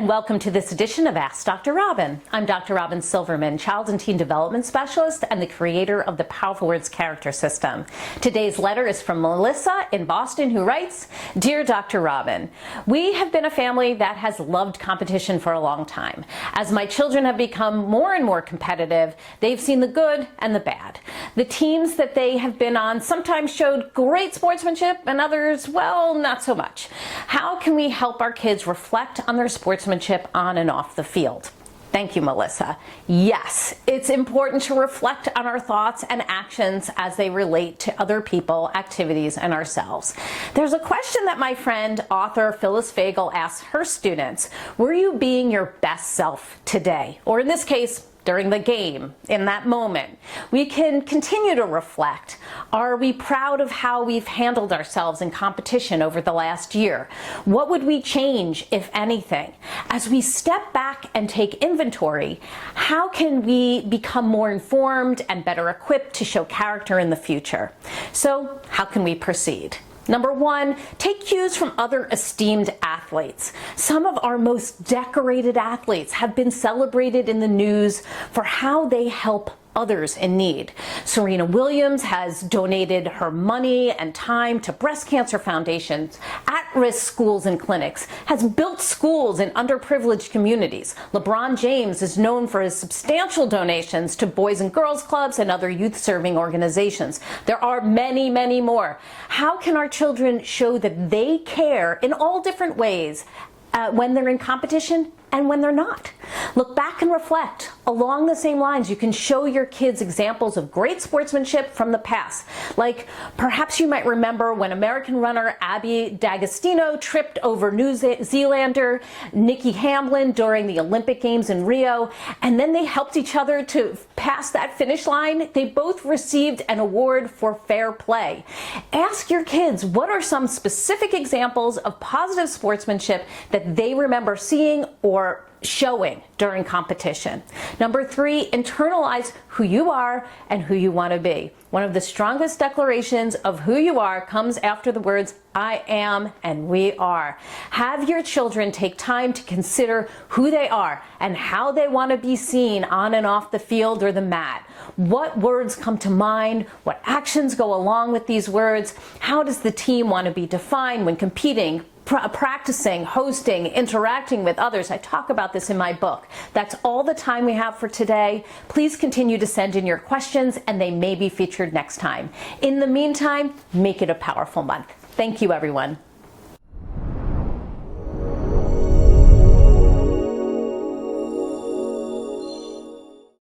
and welcome to this edition of Ask Dr. Robyn. I'm Dr. Robyn Silverman, Child and Teen Development Specialist and the creator of the Powerful Words Character System. Today's letter is from Melissa in Boston, who writes, "Dear Dr. Robyn, we have been a family that has loved competition for a long time. As my children have become more and more competitive, they've seen the good and the bad. The teams that they have been on sometimes showed great sportsmanship and others, well, not so much. How can we help our kids reflect on their sportsmanship on and off the field?" Thank you, Melissa. Yes, it's important to reflect on our thoughts and actions as they relate to other people, activities, and ourselves. There's a question that my friend, author Phyllis Fagel asks her students: were you being your best self today? Or in this case, during the game, in that moment. We can continue to reflect. Are we proud of how we've handled ourselves in competition over the last year? What would we change, if anything? As we step back and take inventory, how can we become more informed and better equipped to show character in the future? So, how can we proceed? Number one, take cues from other esteemed athletes. Some of our most decorated athletes have been celebrated in the news for how they help others in need. Serena Williams has donated her money and time to breast cancer foundations, at-risk schools and clinics, has built schools in underprivileged communities. LeBron James is known for his substantial donations to Boys and Girls Clubs and other youth-serving organizations. There are many, many more. How can our children show that they care in all different ways when they're in competition and when they're not? Look back and reflect. Along the same lines, you can show your kids examples of great sportsmanship from the past. Like, perhaps you might remember when American runner Abby D'Agostino tripped over New Zealander Nikki Hamblin during the Olympic Games in Rio, and then they helped each other to pass that finish line. They both received an award for fair play. Ask your kids, what are some specific examples of positive sportsmanship that they remember seeing or showing during competition? Number three, internalize who you are and who you want to be. One of the strongest declarations of who you are comes after the words, "I am" and "we are." Have your children take time to consider who they are and how they want to be seen on and off the field or the mat. What words come to mind? What actions go along with these words? How does the team want to be defined when competing, practicing, hosting, interacting with others? I talk about this in my book. That's all the time we have for today. Please continue to send in your questions and they may be featured next time. In the meantime, make it a powerful month. Thank you, everyone.